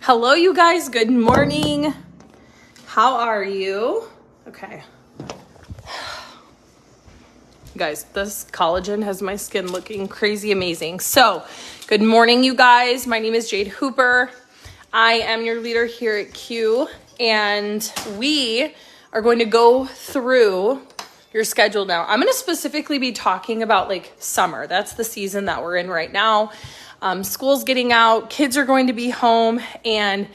Hello, you guys. Good morning. How are you? Okay. Guys, this collagen has my skin looking crazy amazing. So, good morning, you guys. My name is Jade Hooper. I am your leader here at Q, and we are going to go through your schedule now. I'm going to specifically be talking about like summer. That's the season that we're in right now. School's getting out, kids are going to be home, and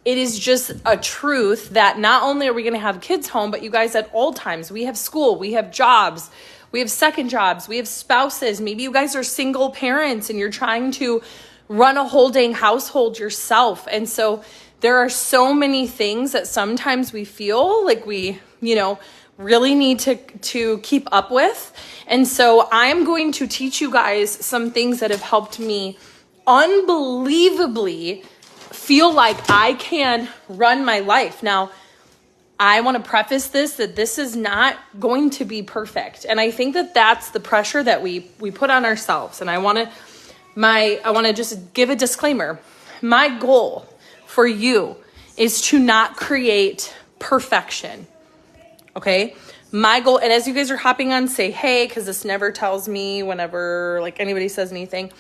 it is just a truth that not only are we going to have kids home, but you guys at all times, we have school, we have jobs, we have second jobs, we have spouses. Maybe you guys are single parents and you're trying to run a whole dang household yourself. And so there are so many things that sometimes we feel like we, really need to keep up with. And so I'm going to teach you guys some things that have helped me unbelievably feel like I can run my life. Now, I want to preface this that this is not going to be perfect. And I think that that's the pressure that we put on ourselves. And I want to just give a disclaimer. My goal for you is to not create perfection. Okay? My goal, and as you guys are hopping on, say hey, because this never tells me whenever like anybody says anything.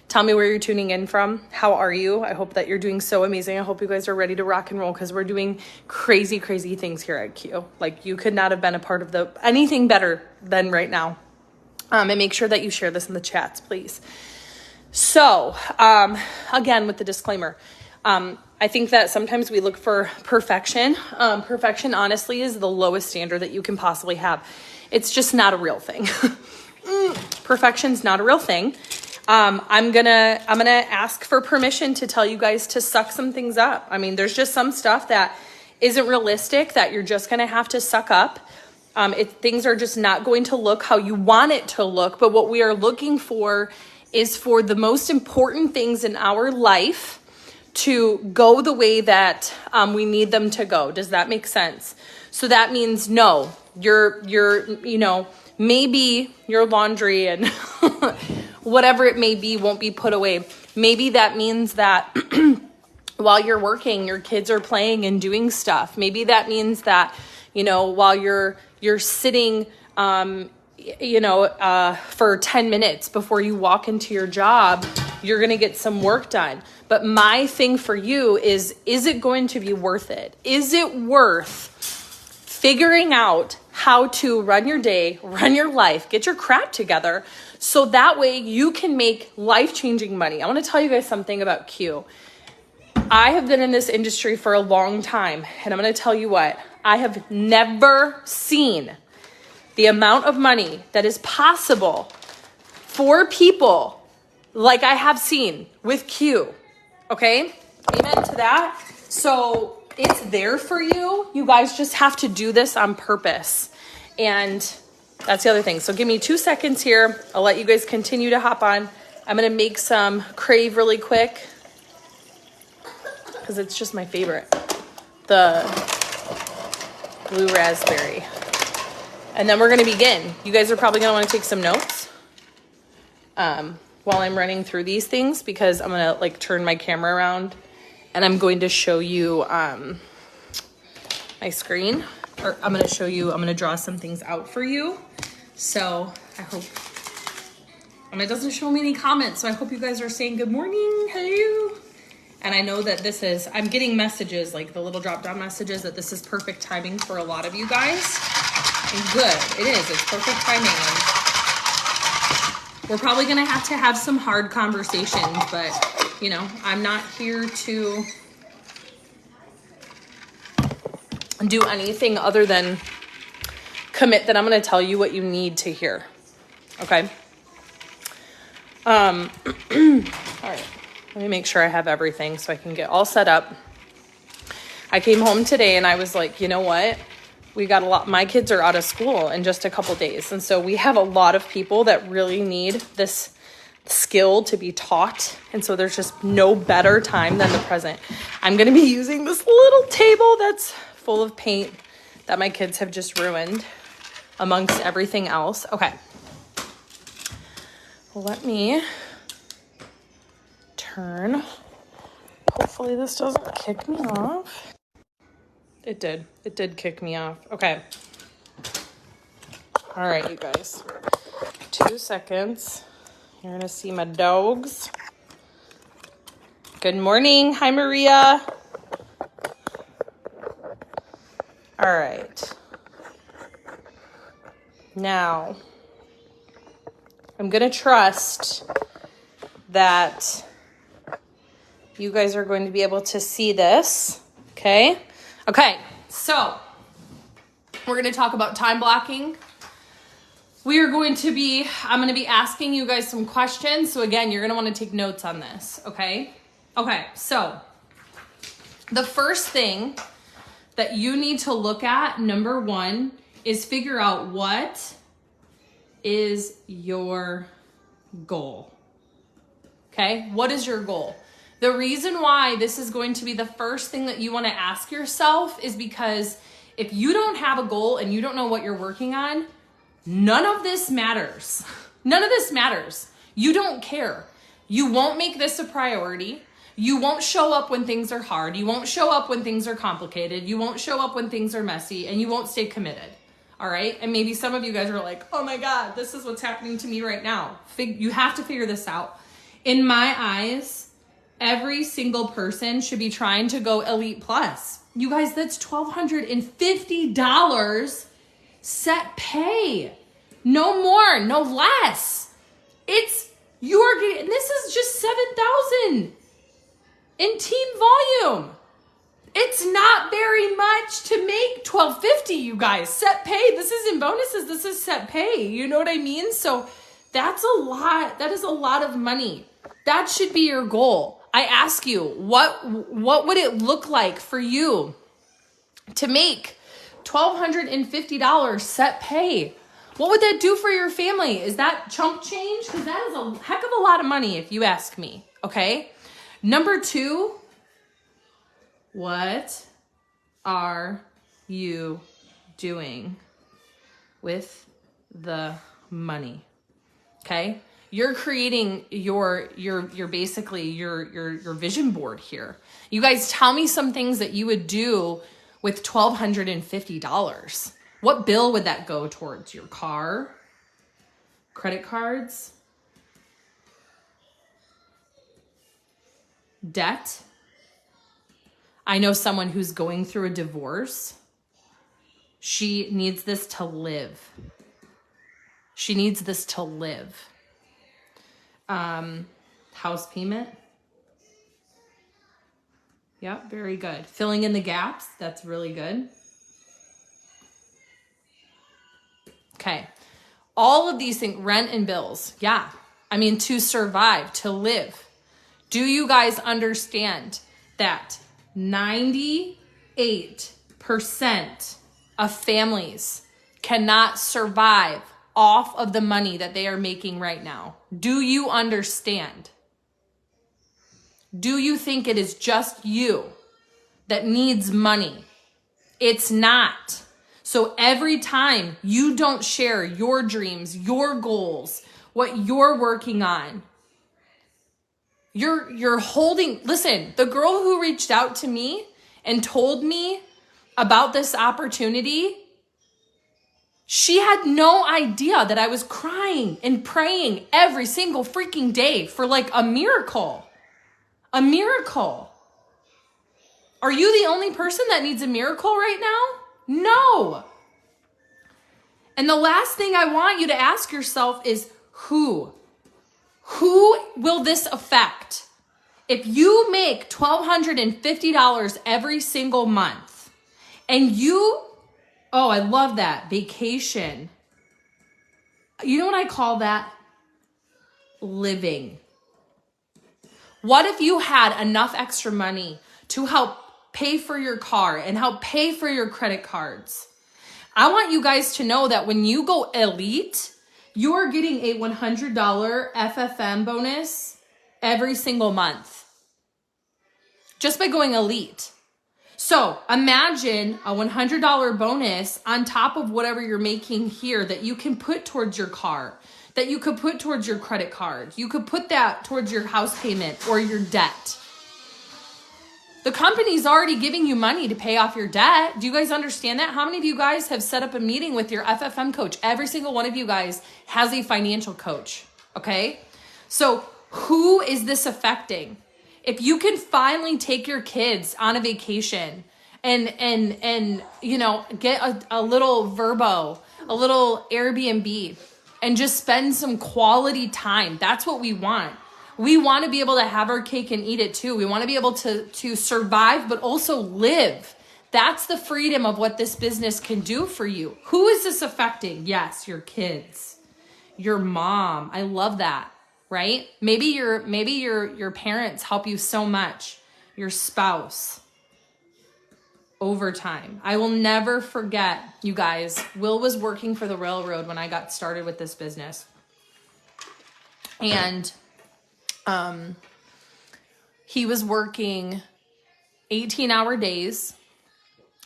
Tell me where you're tuning in from. How are you? I hope that you're doing so amazing. I hope you guys are ready to rock and roll because we're doing crazy, crazy things here at Q. Like you could not have been a part of anything better than right now. And make sure that you share this in the chats, please. So, again, with the disclaimer, I think that sometimes we look for perfection. Perfection, honestly, is the lowest standard that you can possibly have. It's just not a real thing. Perfection's not a real thing. I'm gonna ask for permission to tell you guys to suck some things up. I mean, there's just some stuff that isn't realistic that you're just gonna have to suck up. Things are just not going to look how you want it to look. But what we are looking for is for the most important things in our life to go the way that we need them to go. Does that make sense? So that means no, maybe your laundry and whatever it may be won't be put away. Maybe that means that while you're working, your kids are playing and doing stuff. Maybe that means that, while you're sitting, for 10 minutes before you walk into your job, you're going to get some work done. But my thing for you is it going to be worth it? Is it worth figuring out how to run your day, run your life, get your crap together so that way you can make life-changing money? I want to tell you guys something about Q. I have been in this industry for a long time, and I'm going to tell you what, I have never seen the amount of money that is possible for people like I have seen with Q. Okay? Amen to that. So it's there for you. You guys just have to do this on purpose. And that's the other thing. So give me 2 seconds here. I'll let you guys continue to hop on. I'm going to make some crave really quick because it's just my favorite. The blue raspberry. And then we're going to begin. You guys are probably going to want to take some notes while I'm running through these things because I'm going to turn my camera around and I'm going to show you my screen. Or I'm going to draw some things out for you. So I hope, it doesn't show me any comments. So I hope you guys are saying good morning, hello. And I know that I'm getting messages, like the little drop down messages that this is perfect timing for a lot of you guys. And good, it is, it's perfect timing. And we're probably going to have some hard conversations, but I'm not here to do anything other than commit that I'm going to tell you what you need to hear. Okay. All right. Let me make sure I have everything so I can get all set up. I came home today and I was like, you know what? We got my kids are out of school in just a couple days. And so we have a lot of people that really need this skill to be taught. And so there's just no better time than the present. I'm going to be using this little table that's full of paint that my kids have just ruined amongst everything else. Okay. Let me turn. Hopefully this doesn't kick me off. It did. It did kick me off. Okay. All right, you guys. 2 seconds. You're going to see my dogs. Good morning. Hi, Maria. All right. Now, I'm going to trust that you guys are going to be able to see this. Okay? Okay, so we're going to talk about time blocking. I'm going to be asking you guys some questions. So again, you're going to want to take notes on this, okay? Okay, so the first thing that you need to look at, number one, is figure out what is your goal. Okay, what is your goal? The reason why this is going to be the first thing that you want to ask yourself is because if you don't have a goal and you don't know what you're working on, none of this matters. None of this matters. You don't care. You won't make this a priority. You won't show up when things are hard. You won't show up when things are complicated. You won't show up when things are messy, and you won't stay committed. All right? And maybe some of you guys are like, oh my God, this is what's happening to me right now. You have to figure this out. In my eyes, every single person should be trying to go Elite Plus. You guys, that's $1,250 set pay. No more, no less. You're getting, this is just 7,000 in team volume. It's not very much to make $1,250, you guys. Set pay. This isn't bonuses. This is set pay. You know what I mean? So that's a lot. That is a lot of money. That should be your goal. I ask you, what would it look like for you to make $1,250 set pay? What would that do for your family? Is that chump change? Because that is a heck of a lot of money if you ask me, okay? Number two, what are you doing with the money? Okay? You're creating your basically your vision board here. You guys tell me some things that you would do with $1,250. What bill would that go towards? Your car? Credit cards? Debt? I know someone who's going through a divorce. She needs this to live. She needs this to live. House payment. Yep, very good. Filling in the gaps. That's really good. Okay. All of these things, rent and bills. Yeah. I mean, to survive, to live. Do you guys understand that 98% of families cannot survive off of the money that they are making right now? Do you understand? Do you think it is just you that needs money? It's not. So every time you don't share your dreams, your goals, what you're working on, you're holding, listen, the girl who reached out to me and told me about this opportunity, she had no idea that I was crying and praying every single freaking day for like a miracle. A miracle. Are you the only person that needs a miracle right now? No. And the last thing I want you to ask yourself is who? Who will this affect? If you make $1,250 every single month and oh, I love that, vacation. You know what I call that? Living. What if you had enough extra money to help pay for your car and help pay for your credit cards? I want you guys to know that when you go elite, you are getting a $100 FFM bonus every single month just by going elite. So imagine a $100 bonus on top of whatever you're making here that you can put towards your car, that you could put towards your credit card. You could put that towards your house payment or your debt. The company's already giving you money to pay off your debt. Do you guys understand that? How many of you guys have set up a meeting with your FFM coach? Every single one of you guys has a financial coach, okay? So who is this affecting? If you can finally take your kids on a vacation and you know, get a little Verbo, a little Airbnb, and just spend some quality time, that's what we want. We want to be able to have our cake and eat it too. We want to be able to survive, but also live. That's the freedom of what this business can do for you. Who is this affecting? Yes, your kids, your mom. I love that, right? Maybe your parents help you so much. Your spouse. Overtime. I will never forget, you guys. Will was working for the railroad when I got started with this business. And he was working 18-hour days.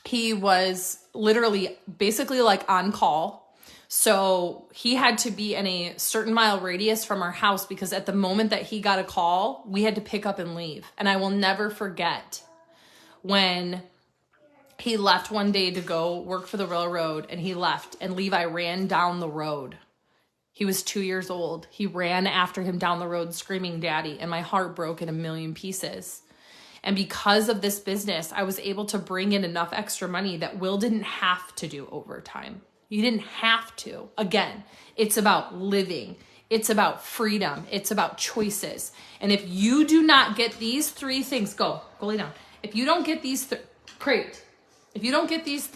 He was literally basically like on call. So he had to be in a certain mile radius from our house because at the moment that he got a call, we had to pick up and leave. And I will never forget when he left one day to go work for the railroad, and he left, and Levi ran down the road. He was 2 years old. He ran after him down the road screaming, "Daddy," and my heart broke in a million pieces. And because of this business, I was able to bring in enough extra money that Will didn't have to do overtime. You didn't have to. Again, it's about living. It's about freedom. It's about choices. And if you do not get these three things, go lay down. If you don't get these if you don't get these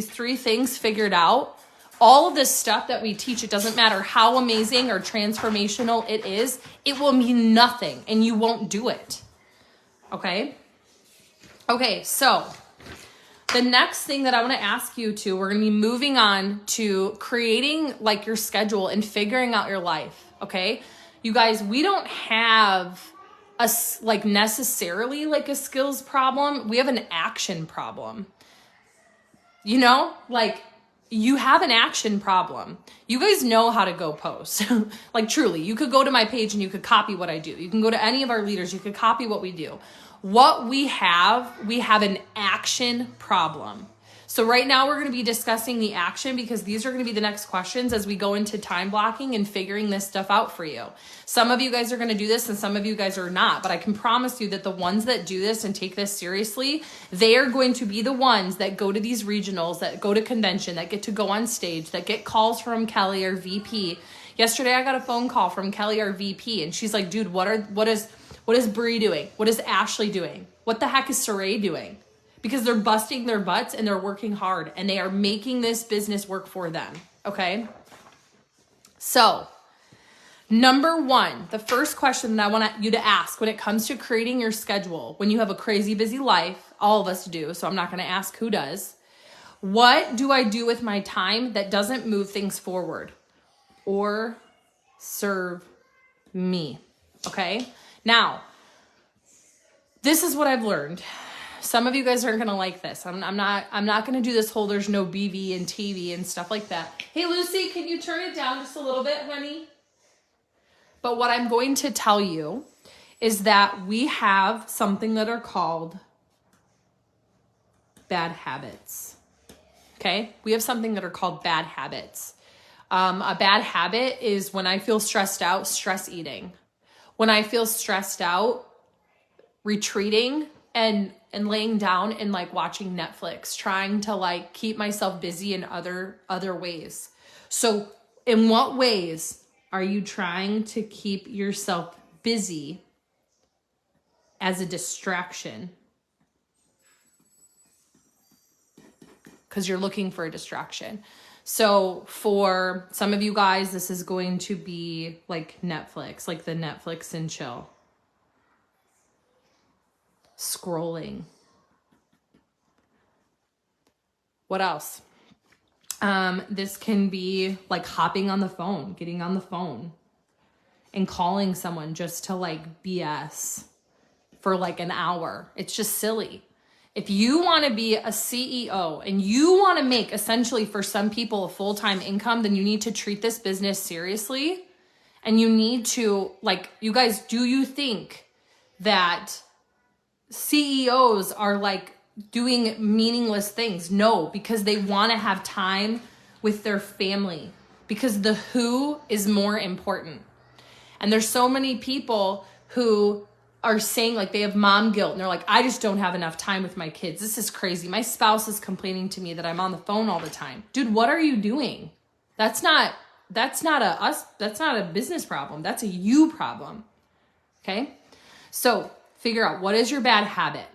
three things figured out, all of this stuff that we teach, it doesn't matter how amazing or transformational it is, it will mean nothing and you won't do it. Okay? Okay, so the next thing that I want to ask you to, we're going to be moving on to creating like your schedule and figuring out your life. Okay? You guys, we don't have necessarily like a skills problem. We have an action problem. You know, like you have an action problem. You guys know how to go post. Like truly, you could go to my page and you could copy what I do. You can go to any of our leaders. You could copy what we do. What we have an action problem. So right now we're going to be discussing the action because these are going to be the next questions as we go into time blocking and figuring this stuff out for you. Some of you guys are going to do this and some of you guys are not, but I can promise you that the ones that do this and take this seriously, they are going to be the ones that go to these regionals, that go to convention, that get to go on stage, that get calls from Kelly, our VP. Yesterday I got a phone call from Kelly, our VP, and she's like, dude, what is Bree doing? What is Ashley doing? What the heck is Saray doing? Because they're busting their butts and they're working hard and they are making this business work for them. Okay. So number one, the first question that I want you to ask when it comes to creating your schedule, when you have a crazy busy life, all of us do. So I'm not going to ask who does. What do I do with my time that doesn't move things forward or serve me? Okay. Now, this is what I've learned. Some of you guys aren't going to like this. I'm not going to do this whole there's no BV and TV and stuff like that. Hey, Lucy, can you turn it down just a little bit, honey? But what I'm going to tell you is that we have something that are called bad habits. Okay? We have something that are called bad habits. A bad habit is when I feel stressed out, stress eating. When I feel stressed out, retreating and laying down and like watching Netflix, trying to like keep myself busy in other ways. So in what ways are you trying to keep yourself busy as a distraction? Because you're looking for a distraction. So for some of you guys, this is going to be like Netflix, like the Netflix and chill. Scrolling. What else? This can be like hopping on the phone, getting on the phone and calling someone just to like BS for like an hour. It's just silly. If you want to be a CEO and you want to make essentially for some people a full-time income, then you need to treat this business seriously. And you need to like, you guys, do you think that CEOs are like doing meaningless things. No, because they want to have time with their family, because the who is more important. And there's so many people who are saying like they have mom guilt and they're like, I just don't have enough time with my kids. This is crazy. My spouse is complaining to me that I'm on the phone all the time. Dude, what are you doing? That's not a business problem. That's a you problem. Okay? So figure out, what is your bad habit?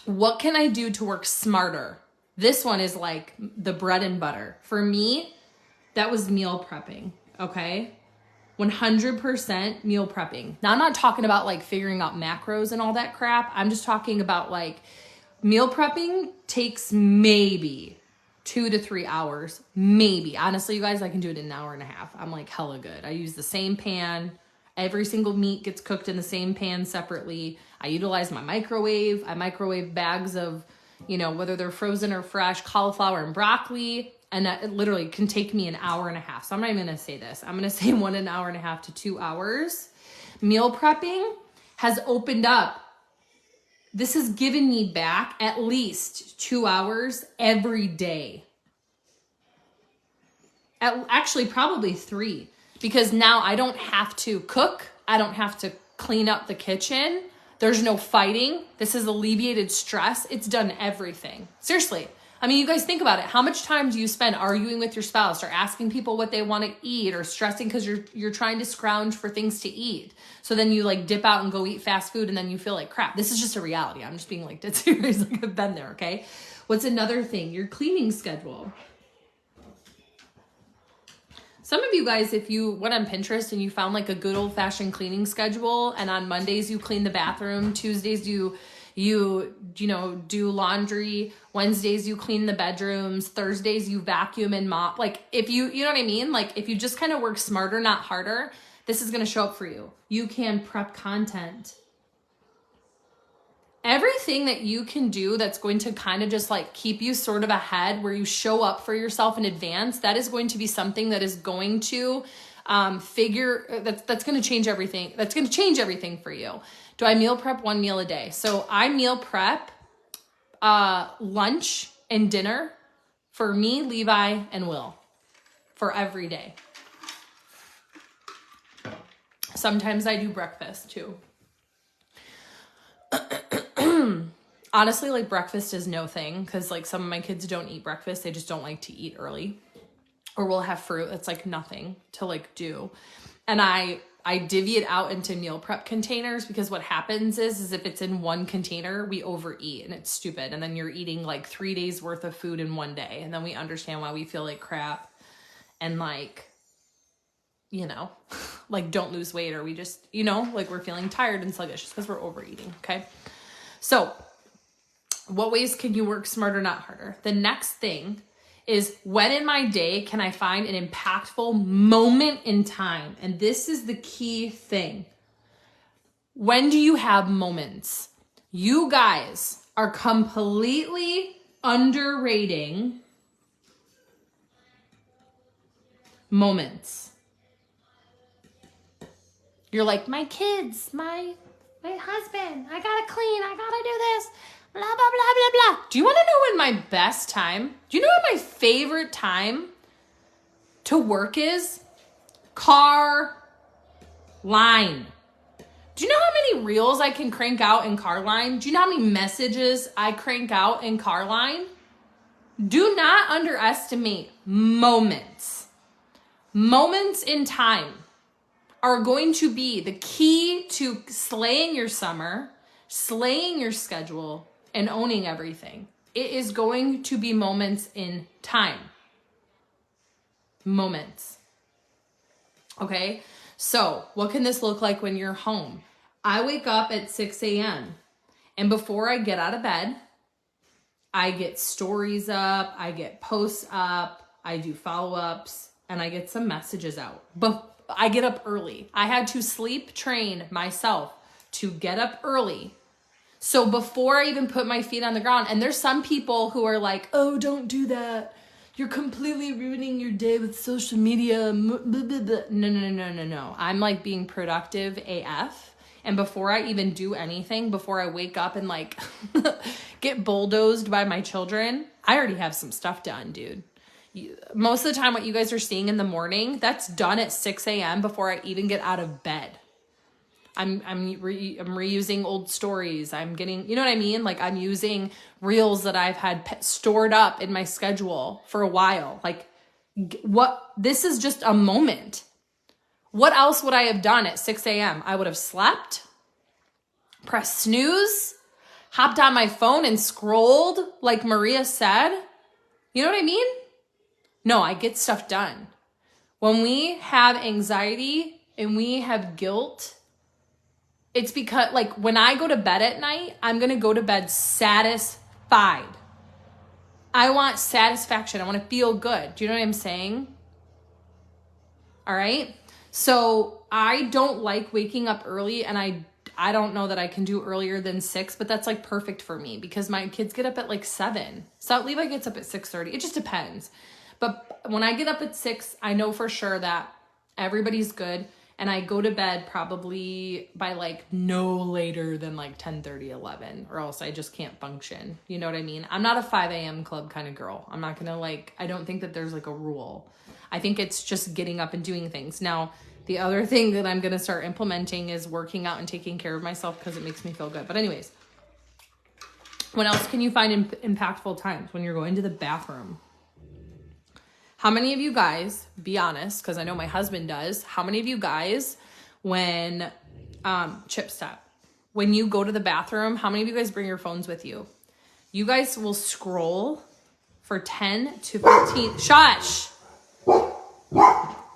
What can I do to work smarter? This one is like the bread and butter. For me, that was meal prepping. Okay? 100% meal prepping. Now, I'm not talking about like figuring out macros and all that crap. I'm just talking about like meal prepping takes maybe 2 to 3 hours. Maybe. Honestly, you guys, I can do it in an hour and a half. I'm like hella good. I use the same pan. Every single meat gets cooked in the same pan separately. I utilize my microwave. I microwave bags of, whether they're frozen or fresh, cauliflower and broccoli. And that literally can take me an hour and a half. So I'm not even going to say this. I'm going to say 1 hour and a half to 2 hours. Meal prepping has opened up. This has given me back at least 2 hours every day. Actually, probably 3. Because now I don't have to cook. I don't have to clean up the kitchen. There's no fighting. This has alleviated stress. It's done everything. Seriously. I mean, you guys think about it. How much time do you spend arguing with your spouse or asking people what they want to eat or stressing because you're trying to scrounge for things to eat? So then you like dip out and go eat fast food and then you feel like crap. This is just a reality. I'm just being like dead serious. Like I've been there, okay? What's another thing? Your cleaning schedule. Some of you guys, if you went on Pinterest and you found like a good old fashioned cleaning schedule, and on Mondays you clean the bathroom, Tuesdays you do laundry, Wednesdays you clean the bedrooms, Thursdays you vacuum and mop. Like if you know what I mean? Like if you just kind of work smarter, not harder, this is going to show up for you. You can prep content. Everything that you can do that's going to kind of just like keep you sort of ahead, where you show up for yourself in advance, that is going to be something that is going to that's going to change everything. That's going to change everything for you. Do I meal prep 1 meal a day? So I meal prep lunch and dinner for me, Levi, and Will for every day. Sometimes I do breakfast too. Honestly, like breakfast is no thing because like some of my kids don't eat breakfast. They just don't like to eat early. Or we'll have fruit. It's like nothing to like do. And I divvy it out into meal prep containers because what happens is if it's in one container, we overeat and it's stupid. And then you're eating like 3 days worth of food in one day. And then we understand why we feel like crap and like, like don't lose weight, or we just, like we're feeling tired and sluggish just because we're overeating. Okay. So what ways can you work smarter, not harder? The next thing is, when in my day can I find an impactful moment in time? And this is the key thing. When do you have moments? You guys are completely underrating moments. You're like, my kids, my husband, I gotta clean, I gotta do this. Blah, blah, blah, blah, blah. Do you want to know when my best time? Do you know what my favorite time to work is? Car line. Do you know how many reels I can crank out in car line? Do you know how many messages I crank out in car line? Do not underestimate moments. Moments in time are going to be the key to slaying your summer, slaying your schedule, and owning everything. It is going to be moments in time. Moments. Okay? So, what can this look like when you're home? I wake up at 6 a.m. and before I get out of bed, I get stories up, I get posts up, I do follow-ups, and I get some messages out. But I get up early. I had to sleep train myself to get up early. So before I even put my feet on the ground, and there's some people who are like, oh, don't do that. You're completely ruining your day with social media. No. I'm like being productive AF. And before I even do anything, before I wake up and like get bulldozed by my children, I already have some stuff done, dude. Most of the time what you guys are seeing in the morning, that's done at 6 a.m. before I even get out of bed. I'm reusing old stories. I'm getting, you know what I mean? Like I'm using reels that I've had stored up in my schedule for a while. Like this is just a moment. What else would I have done at 6 a.m.? I would have slept, pressed snooze, hopped on my phone and scrolled like Maria said. You know what I mean? No, I get stuff done. When we have anxiety and we have guilt, it's because like when I go to bed at night, I'm going to go to bed satisfied. I want satisfaction. I want to feel good. Do you know what I'm saying? All right. So I don't like waking up early, and I don't know that I can do earlier than 6, but that's like perfect for me because my kids get up at like 7. So Levi gets up at 6:30. It just depends. But when I get up at 6, I know for sure that everybody's good, and I go to bed probably by like no later than like 10:30, 11, or else I just can't function. You know what I mean? I'm not a 5 a.m. club kind of girl. I'm not going to like, I don't think that there's like a rule. I think it's just getting up and doing things. Now, the other thing that I'm going to start implementing is working out and taking care of myself because it makes me feel good. But anyways, when else can you find impactful times? When you're going to the bathroom. How many of you guys, be honest, because I know my husband does, how many of you guys, when, chip step, when you go to the bathroom, how many of you guys bring your phones with you? You guys will scroll for 10 to 15, shush.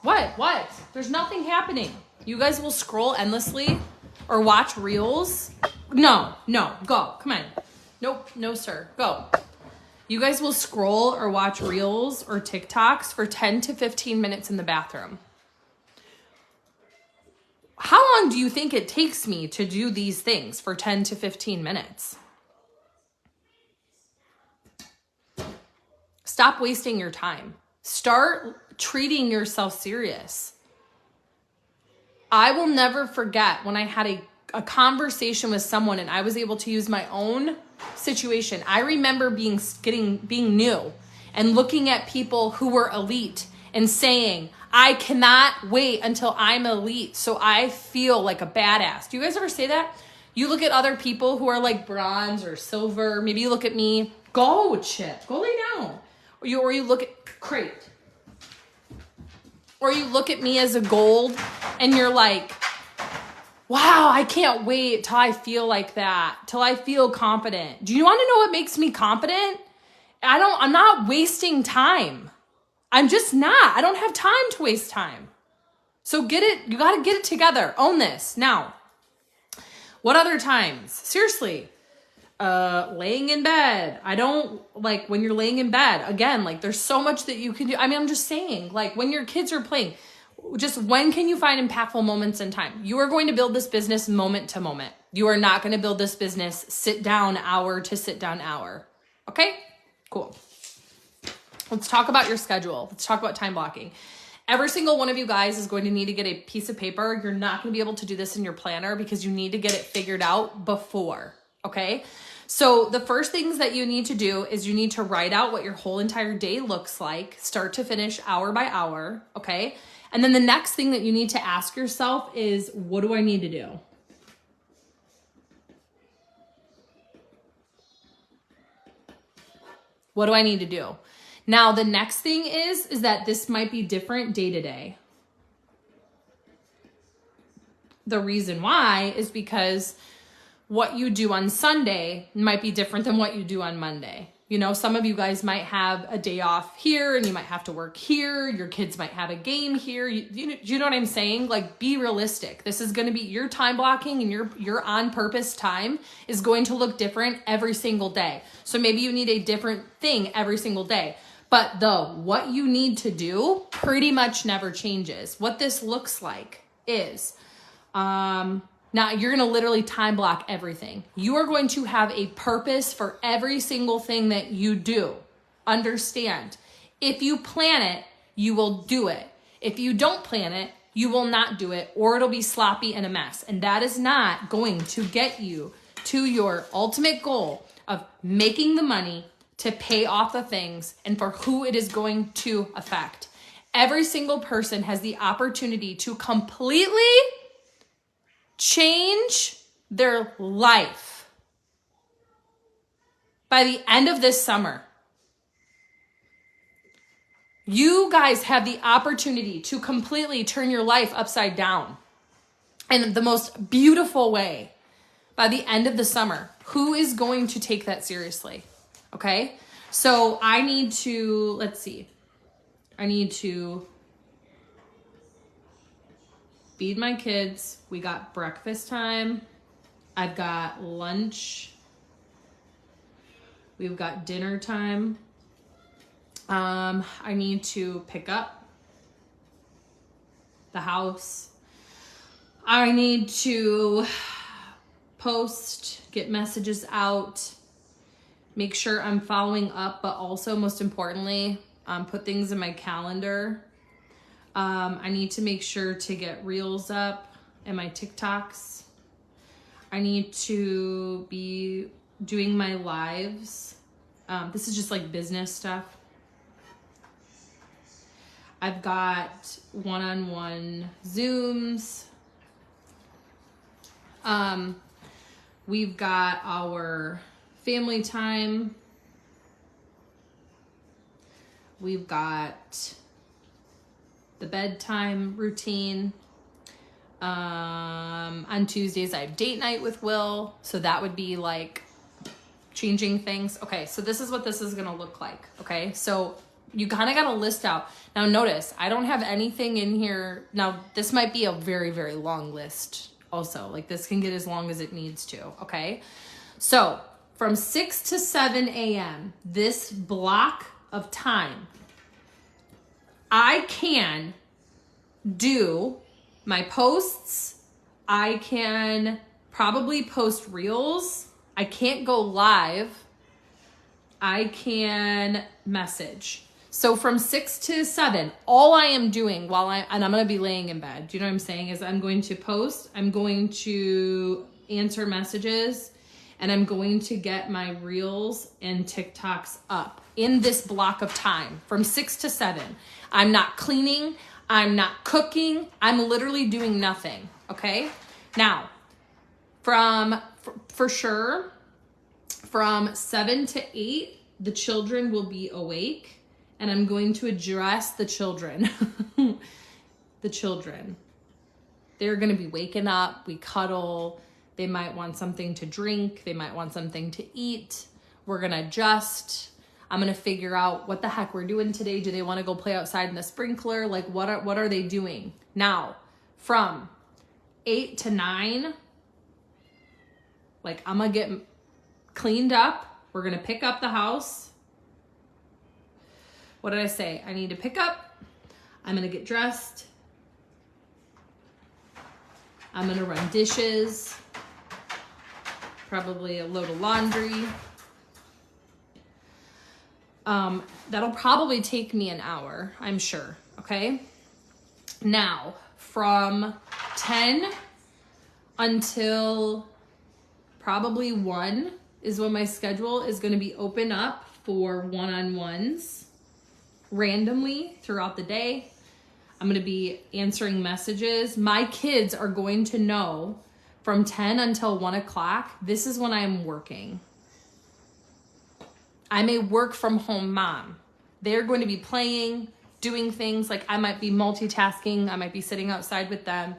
What? There's nothing happening. You guys will scroll endlessly or watch reels. No, go, come on. Nope, no sir, go. You guys will scroll or watch reels or TikToks for 10 to 15 minutes in the bathroom. How long do you think it takes me to do these things for 10 to 15 minutes? Stop wasting your time. Start treating yourself serious. I will never forget when I had a conversation with someone and I was able to use my own situation. I remember being new and looking at people who were elite and saying, I cannot wait until I'm elite so I feel like a badass. Do you guys ever say that? You look at other people who are like bronze or silver. Maybe you look at me. Go, Chip. Go lay down. Or you look at Crate. Or you look at me as a gold and you're like, wow, I can't wait till I feel like that, till I feel confident. Do you want to know what makes me confident? I'm not wasting time. I'm just not. I don't have time to waste time. So you got to get it together. Own this. Now, what other times? Seriously, laying in bed. I don't like when you're laying in bed, again, like there's so much that you can do. I mean, I'm just saying, like when your kids are playing, just when can you find impactful moments in time? You are going to build this business moment to moment. You are not going to build this business sit down hour to sit down hour. Okay, cool. Let's talk about your schedule. Let's talk about time blocking. Every single one of you guys is going to need to get a piece of paper. You're not going to be able to do this in your planner because you need to get it figured out before. Okay. So the first things that you need to do is you need to write out what your whole entire day looks like, start to finish, hour by hour. Okay. And then the next thing that you need to ask yourself is, what do I need to do? What do I need to do? Now, the next thing is that this might be different day to day. The reason why is because what you do on Sunday might be different than what you do on Monday. You know, some of you guys might have a day off here and you might have to work here. Your kids might have a game here. You know what I'm saying? Like, be realistic. This is going to be your time blocking, and your on purpose time is going to look different every single day. So maybe you need a different thing every single day. But what you need to do pretty much never changes. What this looks like is, now you're going to literally time block everything. You are going to have a purpose for every single thing that you do. Understand, if you plan it, you will do it. If you don't plan it, you will not do it, or it'll be sloppy and a mess. And that is not going to get you to your ultimate goal of making the money to pay off the things and for who it is going to affect. Every single person has the opportunity to completely change their life by the end of this summer. You guys have the opportunity to completely turn your life upside down in the most beautiful way by the end of the summer. Who is going to take that seriously? Okay? So I need to, let's see. I need to feed my kids. We got breakfast time. I've got lunch. We've got dinner time. I need to pick up the house. I need to post, get messages out, make sure I'm following up, but also most importantly, put things in my calendar. I need to make sure to get reels up and my TikToks. I need to be doing my lives. This is just like business stuff. I've got one-on-one Zooms. We've got our family time. We've got the bedtime routine. On Tuesdays, I have date night with Will. So that would be like changing things. Okay, so this is what this is gonna look like. Okay, so you kind of got to list out. Now notice, I don't have anything in here. Now this might be a very, very long list also. Like this can get as long as it needs to, okay? So from 6 to 7 a.m., this block of time, I can do my posts. I can probably post reels. I can't go live. I can message. So from 6 to 7, all I am doing and I'm going to be laying in bed. Do you know what I'm saying? Is I'm going to post, I'm going to answer messages, and I'm going to get my reels and TikToks up in this block of time from 6 to 7. I'm not cleaning. I'm not cooking. I'm literally doing nothing. Okay. Now for sure, from 7 to 8, the children will be awake. And I'm going to address the children. The children. They're going to be waking up. We cuddle. They might want something to drink. They might want something to eat. We're going to adjust. I'm going to figure out what the heck we're doing today. Do they want to go play outside in the sprinkler? Like what are they doing? Now, from 8 to 9, like I'm going to get cleaned up. We're going to pick up the house. What did I say? I need to pick up. I'm going to get dressed. I'm going to run dishes. Probably a load of laundry. That'll probably take me an hour, I'm sure. Okay. Now, from 10 until probably 1 is when my schedule is going to be open up for one-on-ones. Randomly throughout the day. I'm going to be answering messages. My kids are going to know from 10 until 1 o'clock, this is when I'm working. I'm a work from home mom. They're going to be playing, doing things, like I might be multitasking. I might be sitting outside with them,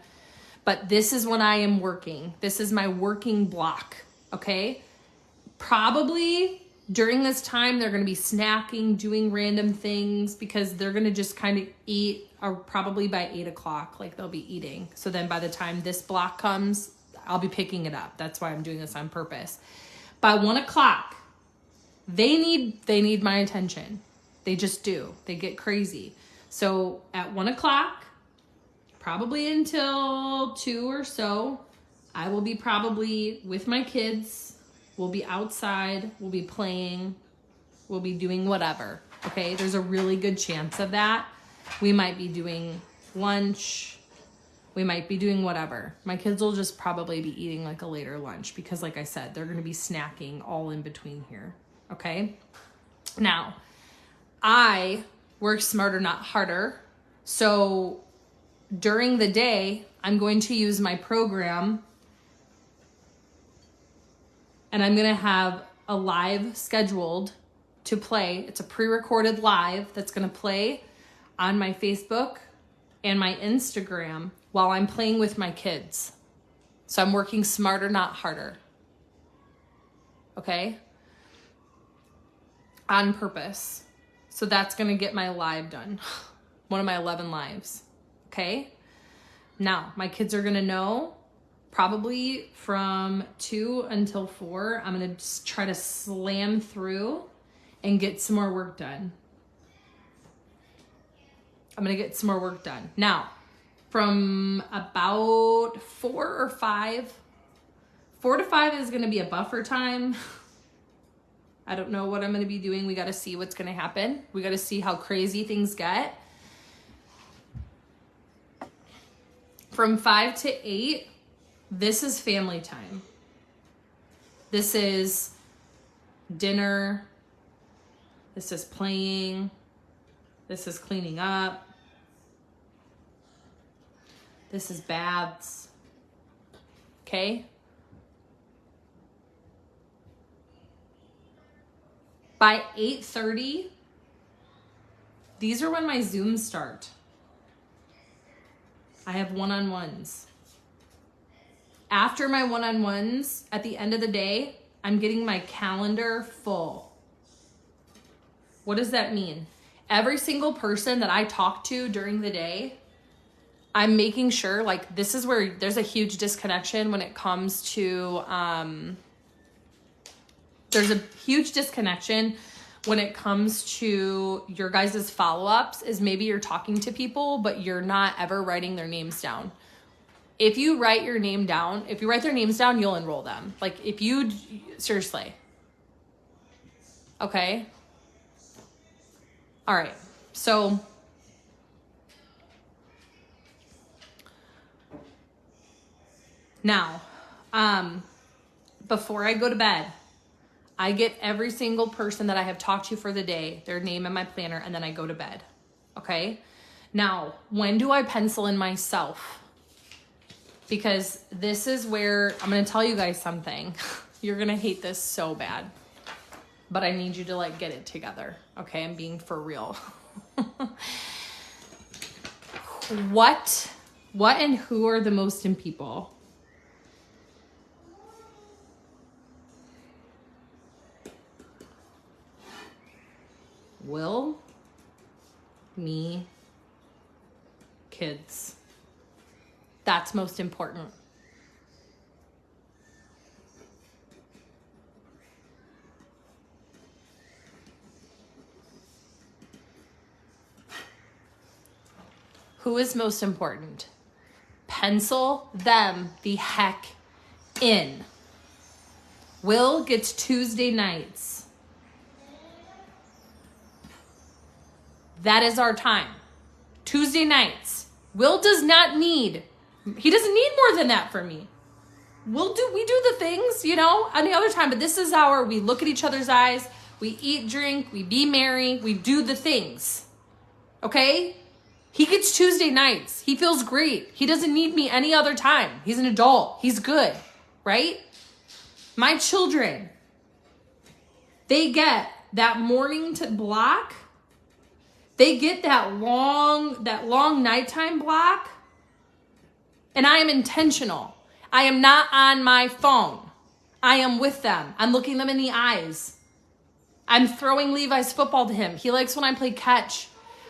but this is when I am working. This is my working block. Okay. Probably during this time, they're going to be snacking, doing random things because they're going to just kind of eat, or probably by 8 o'clock, like they'll be eating. So then by the time this block comes, I'll be picking it up. That's why I'm doing this on purpose. By 1 o'clock, they need my attention. They just do. They get crazy. So at 1 o'clock, probably until 2 or so, I will be probably with my kids. We'll be outside, we'll be playing, we'll be doing whatever, okay? There's a really good chance of that. We might be doing lunch, We might be doing whatever. My kids will just probably be eating like a later lunch because like I said, they're going to be snacking all in between here. Okay. Now, I work smarter, not harder. So during the day, I'm going to use my program and I'm going to have a live scheduled to play. It's a pre-recorded live that's going to play on my Facebook and my Instagram while I'm playing with my kids. So I'm working smarter, not harder. Okay? On purpose. So that's going to get my live done. One of my 11 lives. Okay? Now, my kids are going to know probably from 2 until 4. I'm going to just try to slam through and get some more work done. I'm going to get some more work done. Now, from about 4 or 5, 4 to 5 is going to be a buffer time. I don't know what I'm going to be doing. We got to see what's going to happen. We got to see how crazy things get. From 5 to 8, this is family time. This is dinner. This is playing. This is cleaning up. This is baths. Okay? By 8:30, these are when my Zooms start. I have one-on-ones. After my one-on-ones, at the end of the day, I'm getting my calendar full. What does that mean? Every single person that I talk to during the day, I'm making sure, like, this is where there's a huge disconnection when it comes to, there's a huge disconnection when it comes to your guys' follow-ups is maybe you're talking to people, but you're not ever writing their names down. If you write your name down, if you write their names down, you'll enroll them. Like if you, seriously. Okay. All right. So now, before I go to bed, I get every single person that I have talked to for the day, their name in my planner, and then I go to bed. Okay? Now, when do I pencil in myself? Because this is where I'm going to tell you guys something. You're going to hate this so bad. But I need you to like get it together. Okay? I'm being for real. What and who are the most in people? Will, me, kids. That's most important. Who is most important? Pencil them the heck in. Will gets Tuesday nights. That is our time. Tuesday nights. Will does not need, he doesn't need more than that for me. We do the things, you know, any other time, but this is we look at each other's eyes, we eat, drink, we be merry, we do the things. Okay? He gets Tuesday nights. He feels great. He doesn't need me any other time. He's an adult. He's good, right? My children, they get that morning to block. They get that long nighttime block, and I am intentional. I am not on my phone. I am with them. I'm looking them in the eyes. I'm throwing Levi's football to him. He likes when I play catch.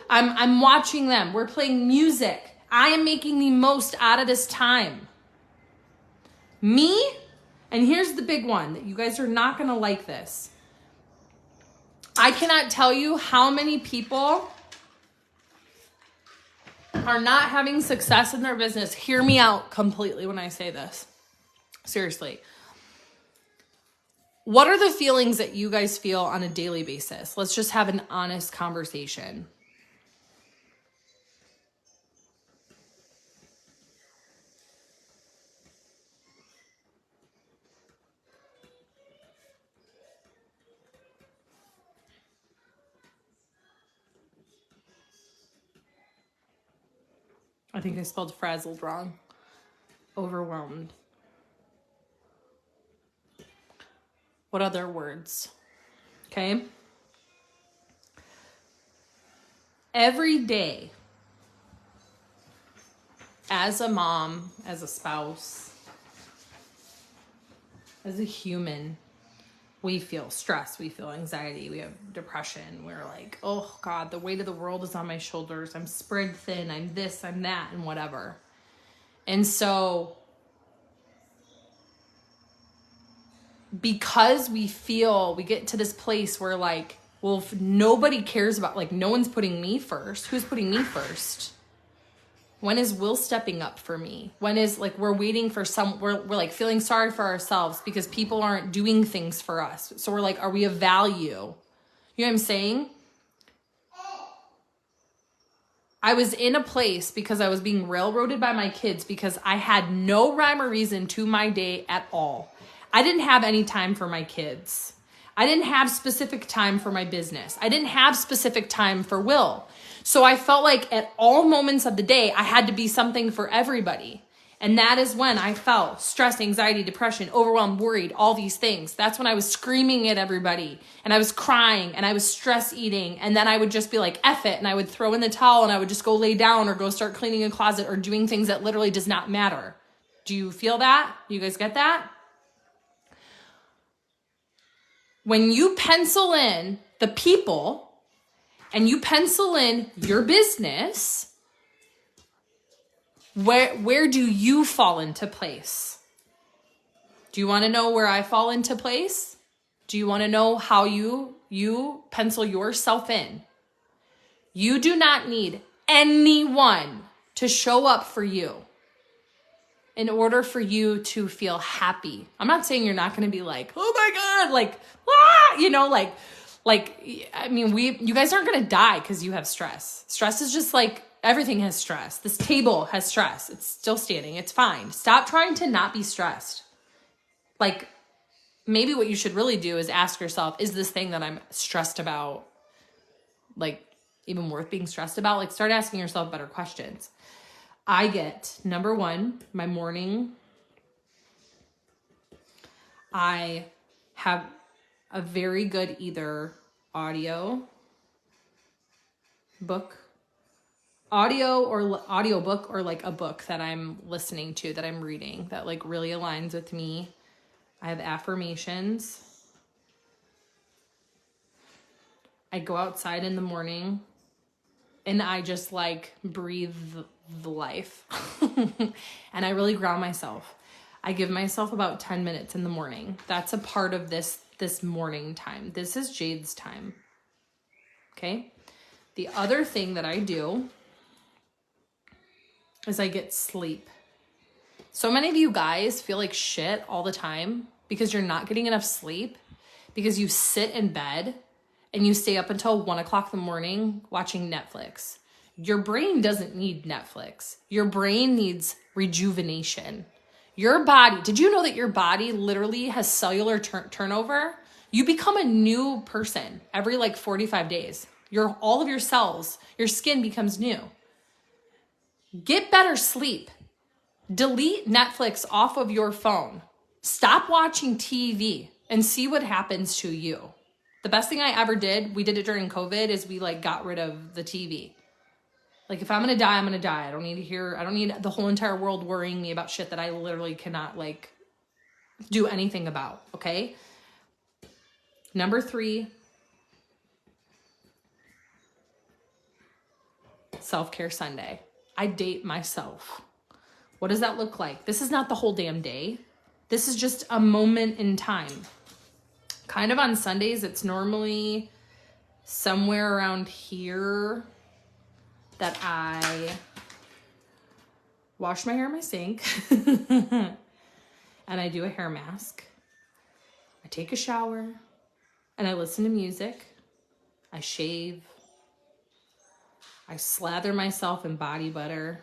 I'm watching them. We're playing music. I am making the most out of this time. Me, and here's the big one that you guys are not going to like this. I cannot tell you how many people are not having success in their business. Hear me out completely when I say this. Seriously. What are the feelings that you guys feel on a daily basis? Let's just have an honest conversation. I think I spelled frazzled wrong. Overwhelmed. What other words? Okay. Every day, as a mom, as a spouse, as a human, we feel stress, we feel anxiety, we have depression. We're like, oh God, the weight of the world is on my shoulders. I'm spread thin, I'm this, I'm that, and whatever. And so, because we get to this place where like, well, if nobody cares about, like, no one's putting me first. Who's putting me first? When is Will stepping up for me? When is, like, we're waiting for we're like feeling sorry for ourselves because people aren't doing things for us. So we're like, are we of value? You know what I'm saying? I was in a place because I was being railroaded by my kids because I had no rhyme or reason to my day at all. I didn't have any time for my kids. I didn't have specific time for my business. I didn't have specific time for Will. So I felt like at all moments of the day, I had to be something for everybody. And that is when I felt stress, anxiety, depression, overwhelmed, worried, all these things. That's when I was screaming at everybody and I was crying and I was stress eating. And then I would just be like, F it. And I would throw in the towel and I would just go lay down or go start cleaning a closet or doing things that literally does not matter. Do you feel that? You guys get that? When you pencil in the people and you pencil in your business, where do you fall into place? Do you want to know where I fall into place? Do you want to know how you pencil yourself in? You do not need anyone to show up for you in order for you to feel happy. I'm not saying you're not going to be like, oh my God, like, ah, you know, like, I mean, you guys aren't going to die because you have stress. Stress is just like, everything has stress. This table has stress. It's still standing. It's fine. Stop trying to not be stressed. Like, maybe what you should really do is ask yourself, is this thing that I'm stressed about, like, even worth being stressed about? Like, start asking yourself better questions. I get, number one, my morning, I have a very good either audio book or like a book that I'm listening to, that I'm reading, that like really aligns with me. I have affirmations. I go outside in the morning and I just like breathe the life. And I really ground myself. I give myself about 10 minutes in the morning. That's a part of this morning time. This is Jade's time. Okay? The other thing that I do is I get sleep. So many of you guys feel like shit all the time because you're not getting enough sleep, because you sit in bed and you stay up until 1 o'clock in the morning watching Netflix. Your brain doesn't need Netflix. Your brain needs rejuvenation. Your body, did you know that your body literally has cellular turnover? You become a new person every like 45 days. All of your cells, your skin becomes new. Get better sleep. Delete Netflix off of your phone. Stop watching TV and see what happens to you. The best thing I ever did, we did it during COVID, is we like got rid of the TV. Like, if I'm going to die, I'm going to die. I don't need the whole entire world worrying me about shit that I literally cannot like do anything about. Okay. Number 3, self-care Sunday. I date myself. What does that look like? This is not the whole damn day. This is just a moment in time. Kind of on Sundays, it's normally somewhere around here that I wash my hair in my sink and I do a hair mask. I take a shower and I listen to music. I shave. I slather myself in body butter.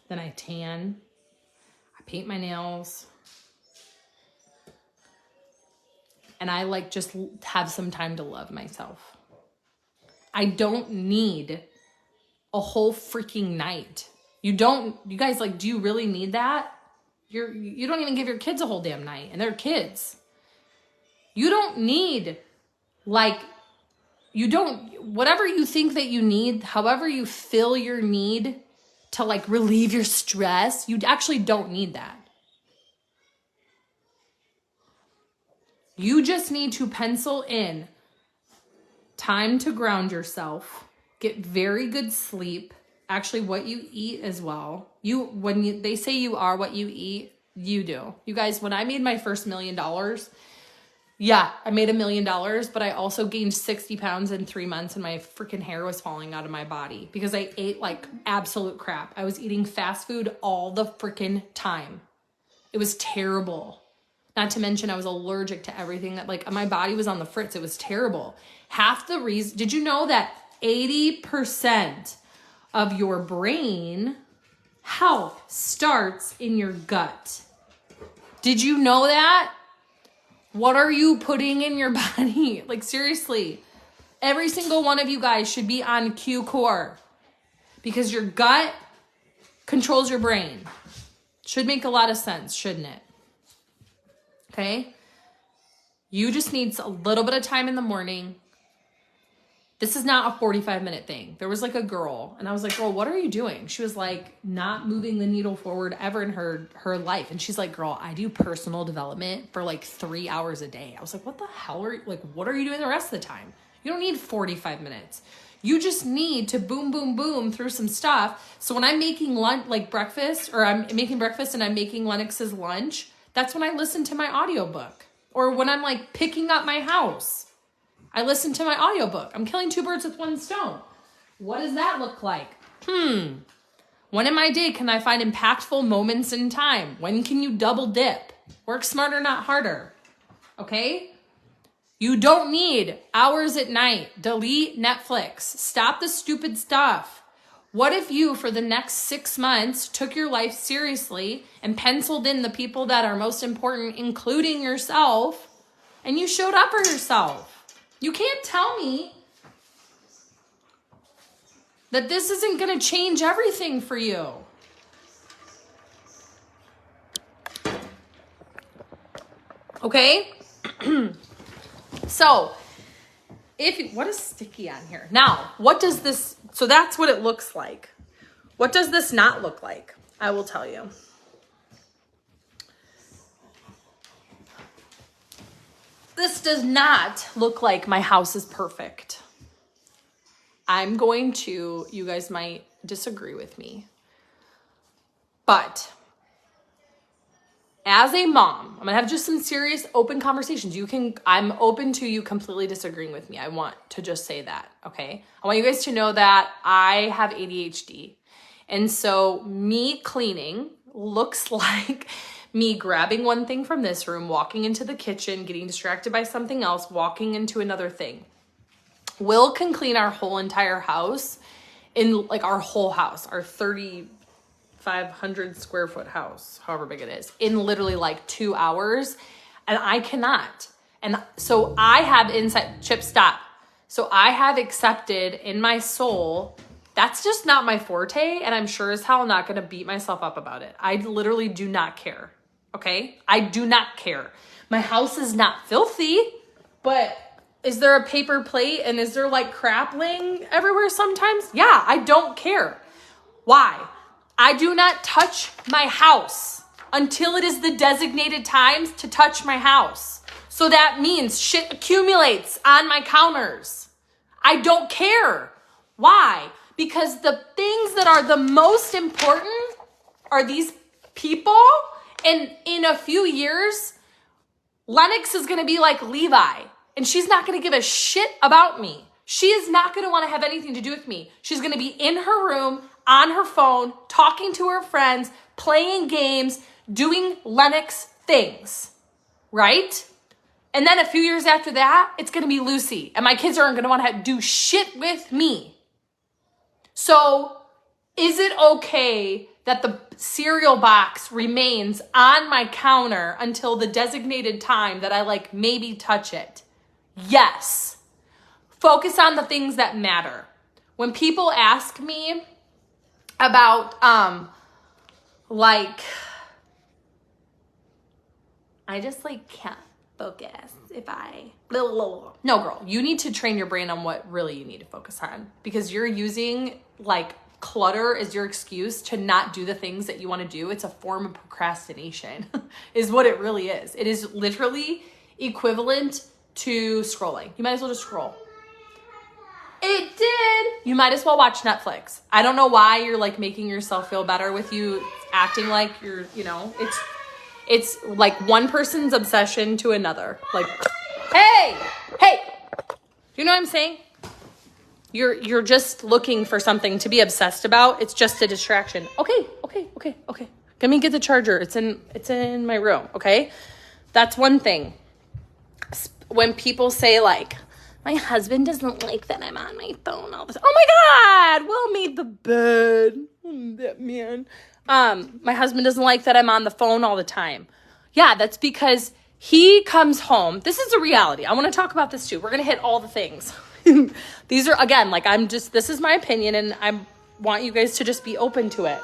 Then I tan. I paint my nails. And I like just have some time to love myself. I don't need a whole freaking night. You guys, like, do you really need that? You don't even give your kids a whole damn night, and they're kids. You don't need, like, whatever you think that you need, however you fill your need to, like, relieve your stress, you actually don't need that. You just need to pencil in time to ground yourself, get very good sleep, actually what you eat as well. They say you are what you eat, you do. You guys, when I made my first $1 million, yeah, I made $1 million, but I also gained 60 pounds in 3 months and my freaking hair was falling out of my body because I ate like absolute crap. I was eating fast food all the freaking time. It was terrible. Not to mention I was allergic to everything that, like, my body was on the fritz. It was terrible. Half the reason, did you know that 80% of your brain health starts in your gut? Did you know that? What are you putting in your body? Like, seriously, every single one of you guys should be on Q Core because your gut controls your brain. Should make a lot of sense, shouldn't it? Okay? You just need a little bit of time in the morning. This is not a 45-minute thing. There was like a girl, and I was like, girl, what are you doing? She was like, not moving the needle forward ever in her life. And she's like, girl, I do personal development for like 3 hours a day. I was like, what the hell what are you doing the rest of the time? You don't need 45 minutes. You just need to boom, boom, boom through some stuff. So when I'm making breakfast, or I'm making breakfast and I'm making Lennox's lunch, that's when I listen to my audiobook. Or when I'm like picking up my house, I listen to my audiobook. I'm killing 2 birds with 1 stone. What does that look like? When in my day can I find impactful moments in time? When can you double dip? Work smarter, not harder. Okay? You don't need hours at night. Delete Netflix. Stop the stupid stuff. What if you, for the next 6 months, took your life seriously and penciled in the people that are most important, including yourself, and you showed up for yourself? You can't tell me that this isn't going to change everything for you. Okay? So, what is sticky on here? Now, what does this, so that's what it looks like. What does this not look like? I will tell you. This does not look like my house is perfect. You guys might disagree with me, but as a mom, I'm gonna have just some serious open conversations. I'm open to you completely disagreeing with me. I want to just say that, okay? I want you guys to know that I have ADHD. And so me cleaning looks like me grabbing one thing from this room, walking into the kitchen, getting distracted by something else, walking into another thing. Will can clean our whole entire house, our whole house, our 3,500 square foot house, however big it is, in literally like 2 hours. And I cannot. And so I have Chip, stop. So I have accepted in my soul, that's just not my forte. And I'm sure as hell not going to beat myself up about it. I literally do not care. Okay? I do not care. My house is not filthy, but is there a paper plate and is there like crap laying everywhere sometimes? Yeah, I don't care. Why? I do not touch my house until it is the designated times to touch my house. So that means shit accumulates on my counters. I don't care. Why? Because the things that are the most important are these people. And in a few years, Lennox is going to be like Levi, and she's not going to give a shit about me. She is not going to want to have anything to do with me. She's going to be in her room, on her phone, talking to her friends, playing games, doing Lennox things, right? And then a few years after that, it's going to be Lucy, and my kids aren't going to want to do shit with me. So is it okay that the cereal box remains on my counter until the designated time that I maybe touch it? Yes. Focus on the things that matter. when people ask me about, like, I just like can't focus if I, no girl, you need to train your brain on what really you need to focus on, because you're using like clutter as your excuse to not do the things that you want to do. It's a form of procrastination is what it really is. It is literally equivalent to scrolling. You might as well just scroll. It did. You might as well watch Netflix. I don't know why you're like making yourself feel better with you acting like you're, you know, it's like one person's obsession to another. Like, hey, you know what I'm saying? You're just looking for something to be obsessed about. It's just a distraction. Okay. Let me get the charger. It's in my room. Okay. That's one thing. When people say like, my husband doesn't like that I'm on my phone all the time. Oh my God, Will made the bed. That man. My husband doesn't like that I'm on the phone all the time. Yeah, that's because he comes home. This is a reality. I want to talk about this too. We're going to hit all the things. These are, again, like this is my opinion, and I want you guys to just be open to it.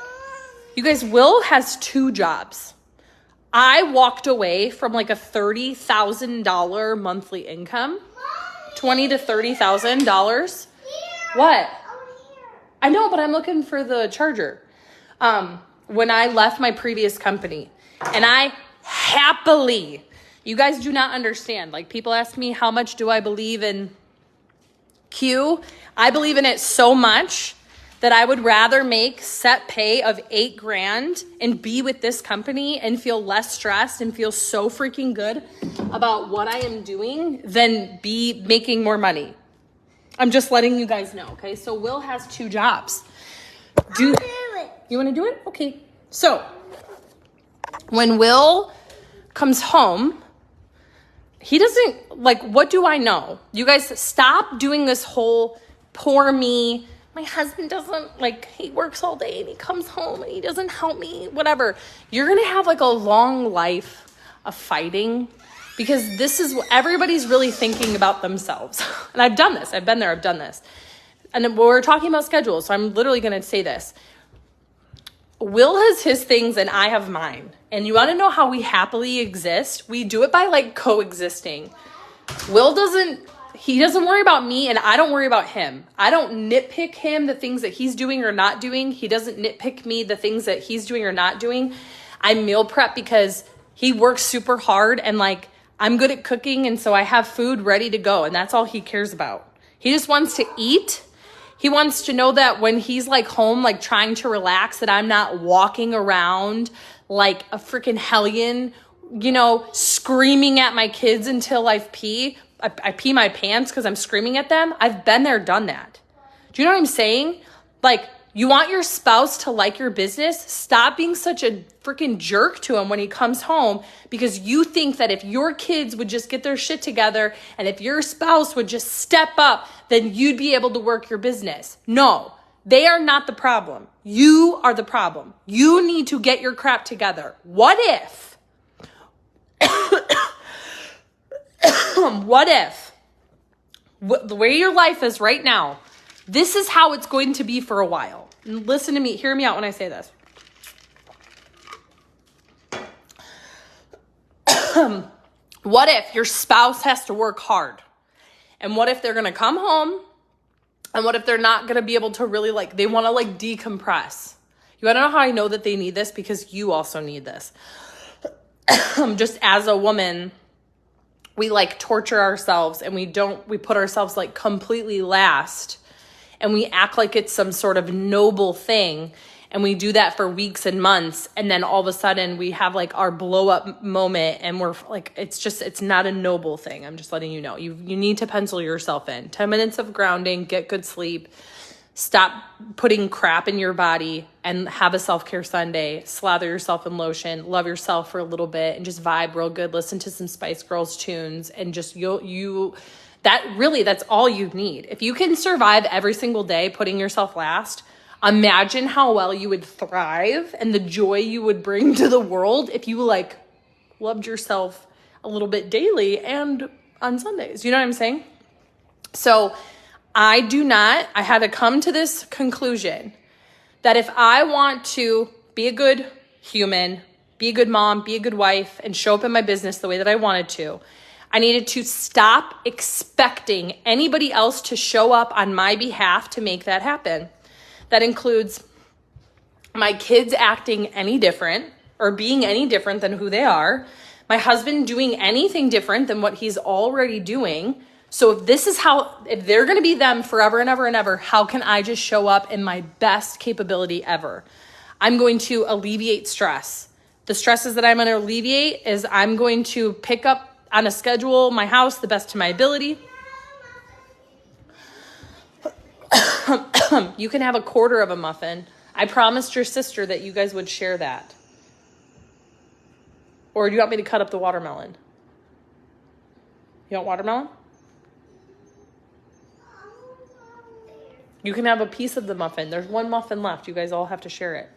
You guys, Will has 2 jobs. I walked away from like a $30,000 monthly income. $20,000 to $30,000. What? I know, but I'm looking for the charger. When I left my previous company, and I happily, you guys do not understand. Like, people ask me, how much do I believe in Q? I believe in it so much that I would rather make set pay of $8,000 and be with this company and feel less stressed and feel so freaking good about what I am doing than be making more money. I'm just letting you guys know, okay? So Will has 2 jobs. You want to do it? Okay. So when Will comes home, he doesn't, like, what do I know? You guys stop doing this whole poor me. My husband doesn't, like, he works all day and he comes home and he doesn't help me, whatever. You're going to have like a long life of fighting, because this is what everybody's really thinking about themselves. And I've done this. I've been there. I've done this. And we're talking about schedules, so I'm literally going to say this. Will has his things and I have mine. And you want to know how we happily exist? We do it by like coexisting. Will doesn't worry about me, and I don't worry about him. I don't nitpick him, the things that he's doing or not doing. He doesn't nitpick me, the things that he's doing or not doing. I meal prep because he works super hard, and like, I'm good at cooking, and so I have food ready to go, and that's all he cares about. He just wants to eat. He wants to know that when he's like home, like trying to relax, that I'm not walking around like a freaking hellion, you know, screaming at my kids until I pee my pants because I'm screaming at them. I've been there, done that. Do you know what I'm saying? Like, you want your spouse to like your business? Stop being such a freaking jerk to him when he comes home, because you think that if your kids would just get their shit together and if your spouse would just step up, then you'd be able to work your business. No, they are not the problem. You are the problem. You need to get your crap together. What if the way your life is right now, this is how it's going to be for a while. And listen to me, hear me out when I say this. What if your spouse has to work hard? And what if they're going to come home? And what if they're not going to be able to really, like, they want to like decompress? You want to know how I know that they need this? Because you also need this. Just as a woman, we like torture ourselves, and we put ourselves like completely last, and we act like it's some sort of noble thing. And we do that for weeks and months. And then all of a sudden we have like our blow up moment, and we're like, it's not a noble thing. I'm just letting you know. You need to pencil yourself in 10 minutes of grounding, get good sleep, stop putting crap in your body, and have a self-care Sunday. Slather yourself in lotion, love yourself for a little bit, and just vibe real good. Listen to some Spice Girls tunes, and just that's all you need. If you can survive every single day putting yourself last, imagine how well you would thrive and the joy you would bring to the world if you like loved yourself a little bit daily and on Sundays. You know what I'm saying? So I had to come to this conclusion that if I want to be a good human, be a good mom, be a good wife, and show up in my business the way that I wanted to, I needed to stop expecting anybody else to show up on my behalf to make that happen. That includes my kids acting any different or being any different than who they are, my husband doing anything different than what he's already doing. So if they're going to be them forever and ever and ever, how can I just show up in my best capability ever? I'm going to alleviate stress. The stresses that I'm going to alleviate is I'm going to pick up on a schedule my house the best to my ability. You can have a quarter of a muffin. I promised your sister that you guys would share that. Or do you want me to cut up the watermelon? You want watermelon? You can have a piece of the muffin. There's one muffin left. You guys all have to share it.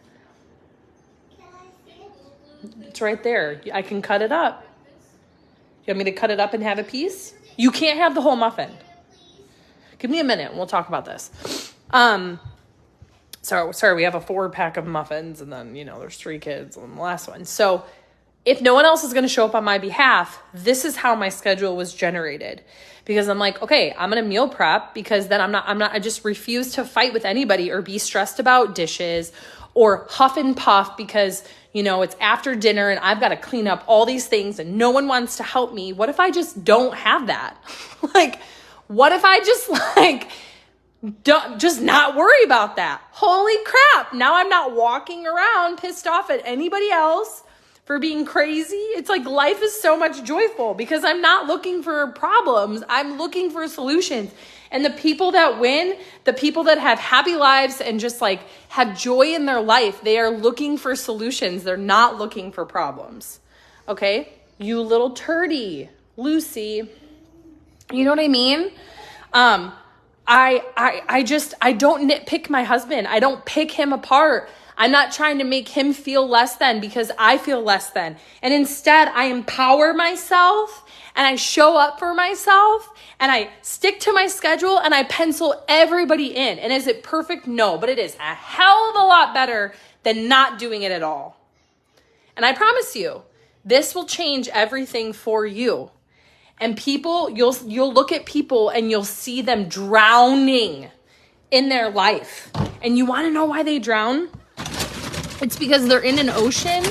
It's right there. I can cut it up. You want me to cut it up and have a piece? You can't have the whole muffin. Give me a minute and we'll talk about this. Sorry, we have a 4-pack of muffins and then, there's 3 kids on the last one. So if no one else is going to show up on my behalf, this is how my schedule was generated. Because I'm like, okay, I'm going to meal prep because then I just refuse to fight with anybody or be stressed about dishes or huff and puff because, it's after dinner and I've got to clean up all these things and no one wants to help me. What if I just don't have that? What if I just don't not worry about that? Holy crap. Now I'm not walking around pissed off at anybody else for being crazy. It's like life is so much joyful because I'm not looking for problems. I'm looking for solutions. And the people that win, the people that have happy lives and just have joy in their life, they are looking for solutions. They're not looking for problems. Okay? You little turdy, Lucy. You know what I mean? I don't nitpick my husband. I don't pick him apart. I'm not trying to make him feel less than because I feel less than. And instead, I empower myself and I show up for myself and I stick to my schedule and I pencil everybody in. And is it perfect? No, but it is a hell of a lot better than not doing it at all. And I promise you, this will change everything for you. And people, you'll look at people and you'll see them drowning in their life. And you want to know why they drown? It's because they're in an ocean.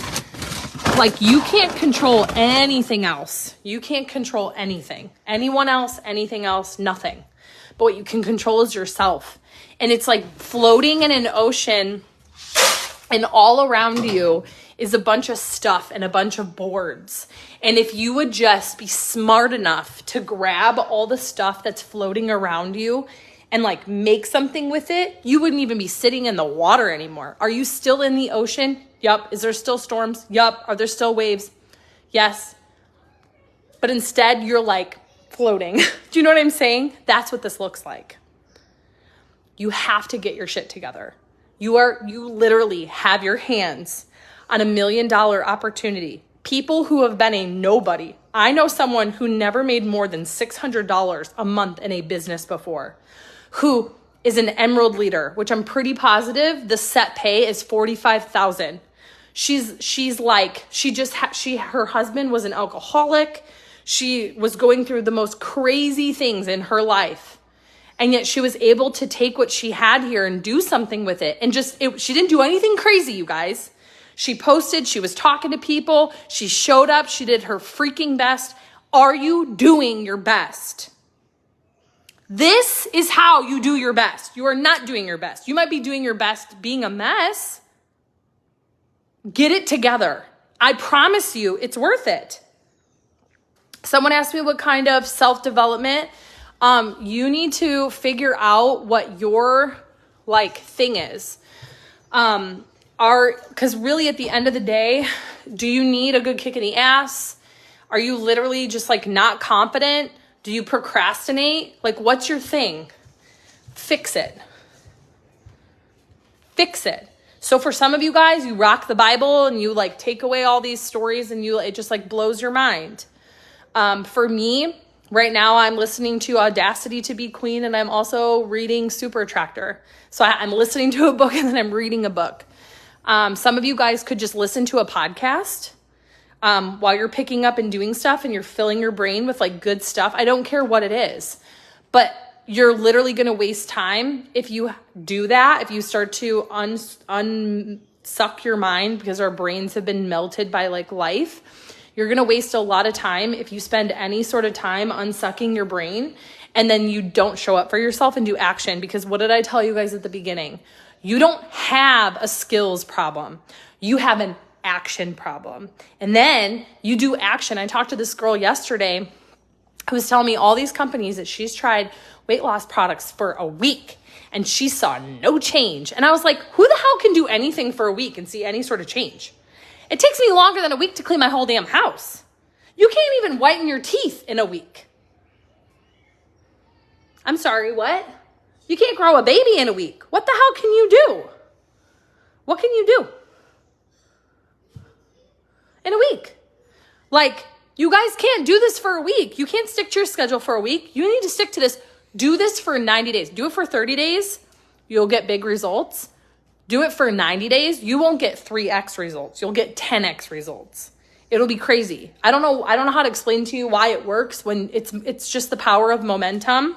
You can't control anything else. You can't control anything. Anyone else, anything else, nothing. But what you can control is yourself. And it's like floating in an ocean and all around you is a bunch of stuff and a bunch of boards. And if you would just be smart enough to grab all the stuff that's floating around you and make something with it, you wouldn't even be sitting in the water anymore. Are you still in the ocean? Yup. Is there still storms? Yup. Are there still waves? Yes. But instead you're floating. Do you know what I'm saying? That's what this looks like. You have to get your shit together. You literally have your hands on $1 million opportunity. People who have been a nobody. I know someone who never made more than $600 a month in a business before, who is an emerald leader, which I'm pretty positive the set pay is $45,000. Her husband was an alcoholic. She was going through the most crazy things in her life. And yet she was able to take what she had here and do something with it. And she didn't do anything crazy, you guys. She posted, she was talking to people, she showed up, she did her freaking best. Are you doing your best? This is how you do your best. You are not doing your best. You might be doing your best being a mess. Get it together. I promise you, it's worth it. Someone asked me what kind of self-development. You need to figure out what your thing is. Because really at the end of the day, do you need a good kick in the ass? Are you literally just not confident? Do you procrastinate? What's your thing? Fix it. Fix it. So for some of you guys, you rock the Bible and you take away all these stories and it just blows your mind. For me, Right now I'm listening to Audacity to Be Queen, and I'm also reading Super Attractor. So I'm listening to a book and then I'm reading a book. Some of you guys could just listen to a podcast while you're picking up and doing stuff, and you're filling your brain with like good stuff. I don't care what it is, but you're literally going to waste time if you do that. If you start to unsuck your mind, because our brains have been melted by like life, you're going to waste a lot of time if you spend any sort of time unsucking your brain and then you don't show up for yourself and do action. Because what did I tell you guys at the beginning? You don't have a skills problem. You have an action problem. And then you do action. I talked to this girl yesterday who was telling me all these companies that she's tried weight loss products for a week and she saw no change. And I was like, who the hell can do anything for a week and see any sort of change? It takes me longer than a week to clean my whole damn house. You can't even whiten your teeth in a week. I'm sorry, what? You can't grow a baby in a week. What the hell can you do? What can you do in a week? Like, you guys can't do this for a week. You can't stick to your schedule for a week. You need to stick to this. Do this for 90 days. Do it for 30 days. You'll get big results. Do it for 90 days. You won't get 3x results. You'll get 10x results. It'll be crazy. I don't know how to explain to you why it works when it's just the power of momentum.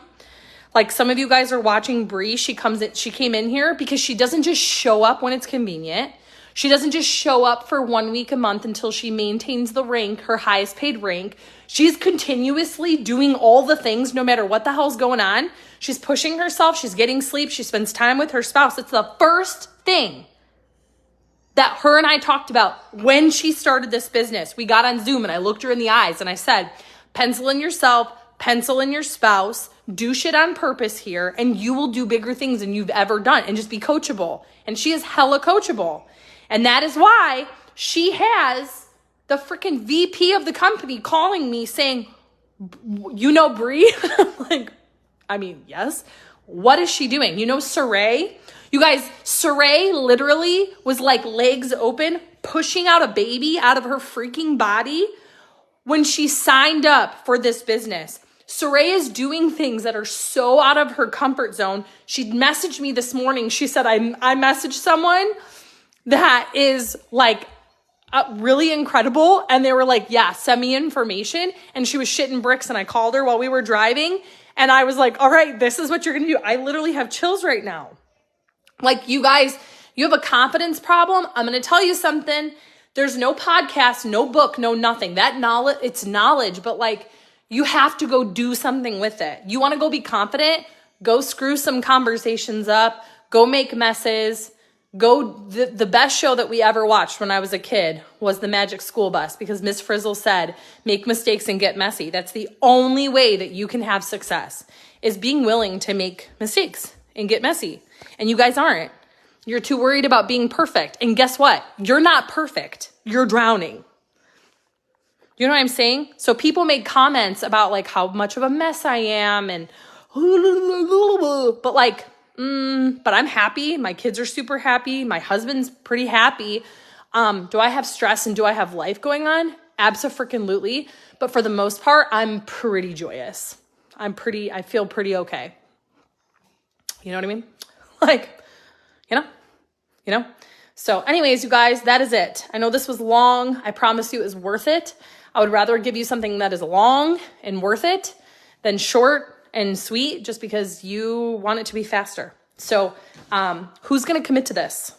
Like some of you guys are watching Bree. She came in here because she doesn't just show up when it's convenient. She doesn't just show up for 1 week a month until she maintains the rank, her highest paid rank. She's continuously doing all the things no matter what the hell's going on. She's pushing herself. She's getting sleep. She spends time with her spouse. It's the first thing that her and I talked about when she started this business. We got on Zoom and I looked her in the eyes and I said, pencil in yourself, pencil in your spouse, do shit on purpose here, and you will do bigger things than you've ever done, and just be coachable. And she is hella coachable. And that is why she has the freaking VP of the company calling me saying, you know Bree? I'm like, I mean, yes. What is she doing? You know Saray? You guys, Saray literally was like legs open, pushing out a baby out of her freaking body when she signed up for this business. Saray is doing things that are so out of her comfort zone. She messaged me this morning. She said, I messaged someone that is like really incredible. And they were like, yeah, send me information. And she was shitting bricks. And I called her while we were driving. And I was like, all right, this is what you're going to do. I literally have chills right now. Like, you guys, you have a confidence problem. I'm going to tell you something. There's no podcast, no book, no nothing. That knowledge, it's knowledge, but like, you have to go do something with it. You want to go be confident? Go screw some conversations up. Go make messes. The best show that we ever watched when I was a kid was The Magic School Bus, because Miss Frizzle said, make mistakes and get messy. That's the only way that you can have success, is being willing to make mistakes and get messy. And you guys aren't. You're too worried about being perfect. And guess what? You're not perfect. You're drowning. You know what I'm saying? So people made comments about like how much of a mess I am and but like, but I'm happy. My kids are super happy. My husband's pretty happy. Do I have stress and do I have life going on? Abso-freaking-lutely. But for the most part, I'm pretty joyous. I feel pretty okay. You know what I mean? Like, you know? So anyways, you guys, that is it. I know this was long. I promise you it was worth it. I would rather give you something that is long and worth it than short and sweet just because you want it to be faster. So who's going to commit to this?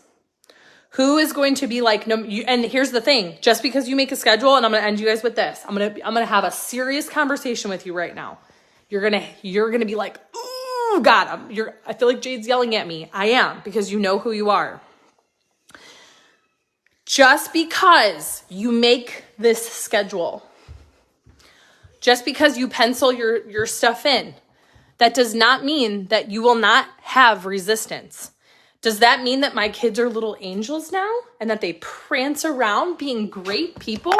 Who is going to be like, no, and here's the thing, just because you make a schedule, and I'm going to end you guys with this. I'm going to have a serious conversation with you right now. You're going to be like, ooh, God, I feel like Jade's yelling at me. I am, because you know who you are. Just because you make this schedule, just because you pencil your stuff in, that does not mean that you will not have resistance. Does that mean that my kids are little angels now and that they prance around being great people?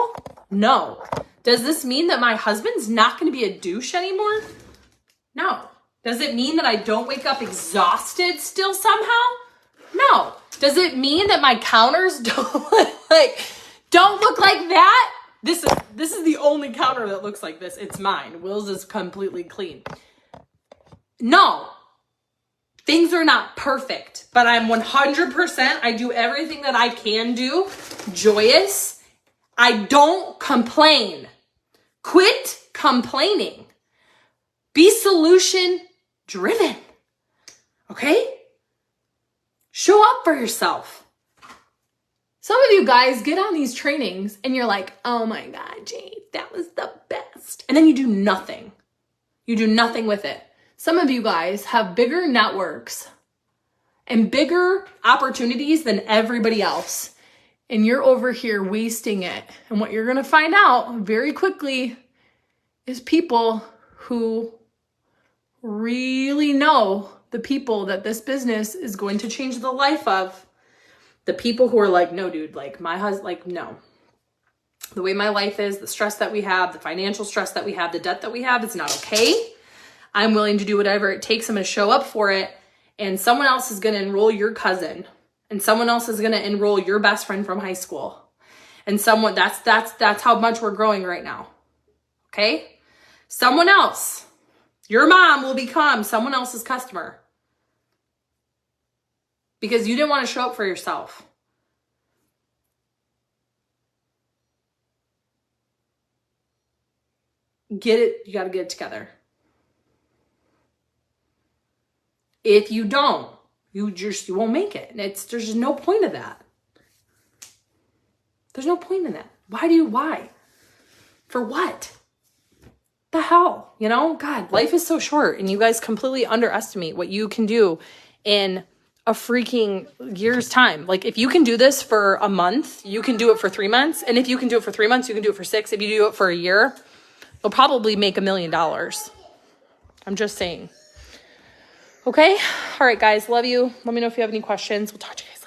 No. Does this mean that my husband's not going to be a douche anymore? No. Does it mean that I don't wake up exhausted still somehow? No. Does it mean that my counters don't look like that? This is the only counter that looks like this. It's mine. Will's is completely clean. No, things are not perfect, but I'm 100%, I do everything that I can do, joyous. I don't complain. Quit complaining. Be solution driven. Okay? Show up for yourself. Some of you guys get on these trainings and you're like, oh my God, Jade, that was the best. And then you do nothing. You do nothing with it. Some of you guys have bigger networks and bigger opportunities than everybody else. And you're over here wasting it. And what you're going to find out very quickly is people who really know the people that this business is going to change the life of. The people who are like, no, dude, like my husband, like, no. The way my life is, the stress that we have, the financial stress that we have, the debt that we have, it's not okay. I'm willing to do whatever it takes. I'm going to show up for it. And someone else is going to enroll your cousin. And someone else is going to enroll your best friend from high school. And someone, that's how much we're growing right now. Okay? Someone else, your mom will become someone else's customer. Because you didn't want to show up for yourself. Get it, you got to get it together. If you don't, you won't make it. And there's just no point of that. There's no point in that. Why? For what? The hell, you know? God, life is so short and you guys completely underestimate what you can do in a freaking year's time. Like if you can do this for a month, you can do it for 3 months. And if you can do it for 3 months, you can do it for 6. If you do it for a year, you'll probably make $1 million. I'm just saying. Okay. All right, guys. Love you. Let me know if you have any questions. We'll talk to you guys.